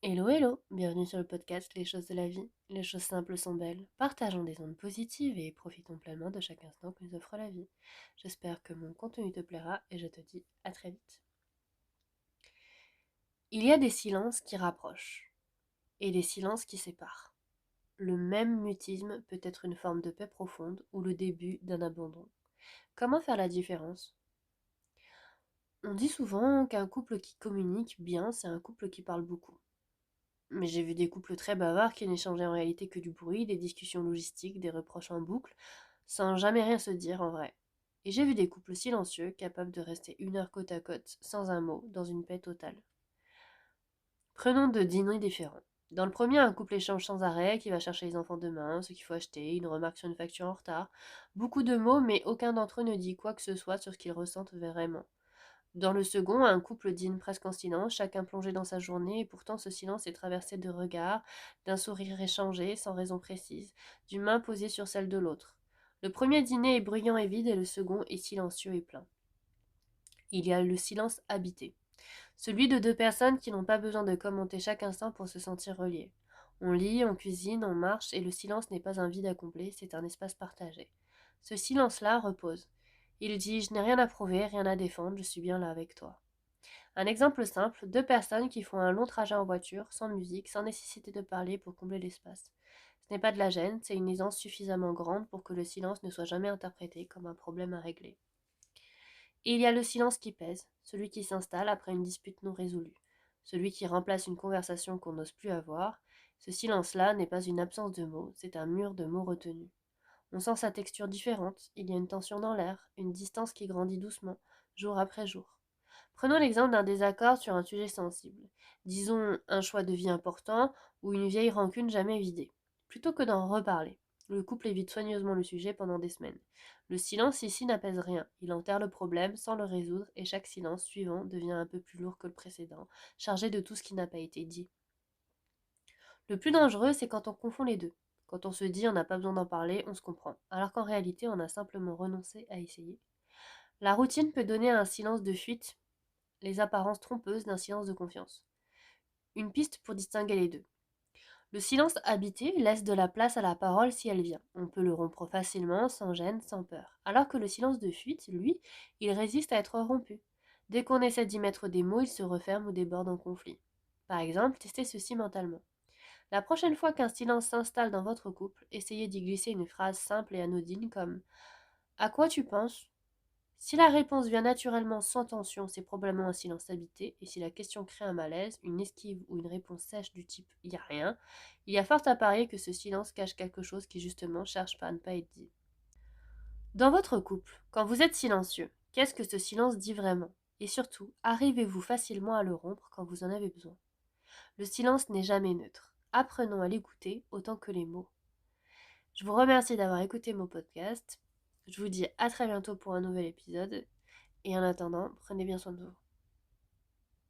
Hello hello, bienvenue sur le podcast Les choses de la vie. Les choses simples sont belles. Partageons des ondes positives et profitons pleinement de chaque instant que nous offre la vie. J'espère que mon contenu te plaira et je te dis à très vite. Il y a des silences qui rapprochent et des silences qui séparent. Le même mutisme peut être une forme de paix profonde ou le début d'un abandon. Comment faire la différence? On dit souvent qu'un couple qui communique bien, c'est un couple qui parle beaucoup. Mais j'ai vu des couples très bavards qui n'échangeaient en réalité que du bruit, des discussions logistiques, des reproches en boucle, sans jamais rien se dire en vrai. Et j'ai vu des couples silencieux, capables de rester 1 heure côte à côte, sans un mot, dans une paix totale. Prenons deux dîners différents. Dans le premier, un couple échange sans arrêt, qui va chercher les enfants demain, ce qu'il faut acheter, une remarque sur une facture en retard. Beaucoup de mots, mais aucun d'entre eux ne dit quoi que ce soit sur ce qu'ils ressentent vraiment. Dans le second, un couple dîne presque en silence, chacun plongé dans sa journée, et pourtant ce silence est traversé de regards, d'un sourire échangé, sans raison précise, d'une main posée sur celle de l'autre. Le premier dîner est bruyant et vide, et le second est silencieux et plein. Il y a le silence habité, celui de deux personnes qui n'ont pas besoin de commenter chaque instant pour se sentir reliées. On lit, on cuisine, on marche, et le silence n'est pas un vide à combler, c'est un espace partagé. Ce silence-là repose. Il dit: je n'ai rien à prouver, rien à défendre, je suis bien là avec toi. Un exemple simple, deux personnes qui font un long trajet en voiture, sans musique, sans nécessité de parler pour combler l'espace. Ce n'est pas de la gêne, c'est une aisance suffisamment grande pour que le silence ne soit jamais interprété comme un problème à régler. Et il y a le silence qui pèse, celui qui s'installe après une dispute non résolue, celui qui remplace une conversation qu'on n'ose plus avoir. Ce silence-là n'est pas une absence de mots, c'est un mur de mots retenus. On sent sa texture différente, il y a une tension dans l'air, une distance qui grandit doucement, jour après jour. Prenons l'exemple d'un désaccord sur un sujet sensible. Disons un choix de vie important ou une vieille rancune jamais vidée. Plutôt que d'en reparler, le couple évite soigneusement le sujet pendant des semaines. Le silence ici n'apaise rien, il enterre le problème sans le résoudre et chaque silence suivant devient un peu plus lourd que le précédent, chargé de tout ce qui n'a pas été dit. Le plus dangereux, c'est quand on confond les deux. Quand on se dit on n'a pas besoin d'en parler, on se comprend, alors qu'en réalité on a simplement renoncé à essayer. La routine peut donner un silence de fuite, les apparences trompeuses d'un silence de confiance. Une piste pour distinguer les deux. Le silence habité laisse de la place à la parole si elle vient. On peut le rompre facilement, sans gêne, sans peur. Alors que le silence de fuite, lui, il résiste à être rompu. Dès qu'on essaie d'y mettre des mots, il se referme ou déborde en conflit. Par exemple, testez ceci mentalement. La prochaine fois qu'un silence s'installe dans votre couple, essayez d'y glisser une phrase simple et anodine comme: à quoi tu penses? Si la réponse vient naturellement sans tension, c'est probablement un silence habité, et si la question crée un malaise, une esquive ou une réponse sèche du type "il y a rien", il y a fort à parier que ce silence cache quelque chose qui justement cherche à ne pas être dit. Dans votre couple, quand vous êtes silencieux, qu'est-ce que ce silence dit vraiment? Et surtout, arrivez-vous facilement à le rompre quand vous en avez besoin? Le silence n'est jamais neutre. Apprenons à l'écouter autant que les mots. Je vous remercie d'avoir écouté mon podcast. Je vous dis à très bientôt pour un nouvel épisode. Et en attendant, prenez bien soin de vous.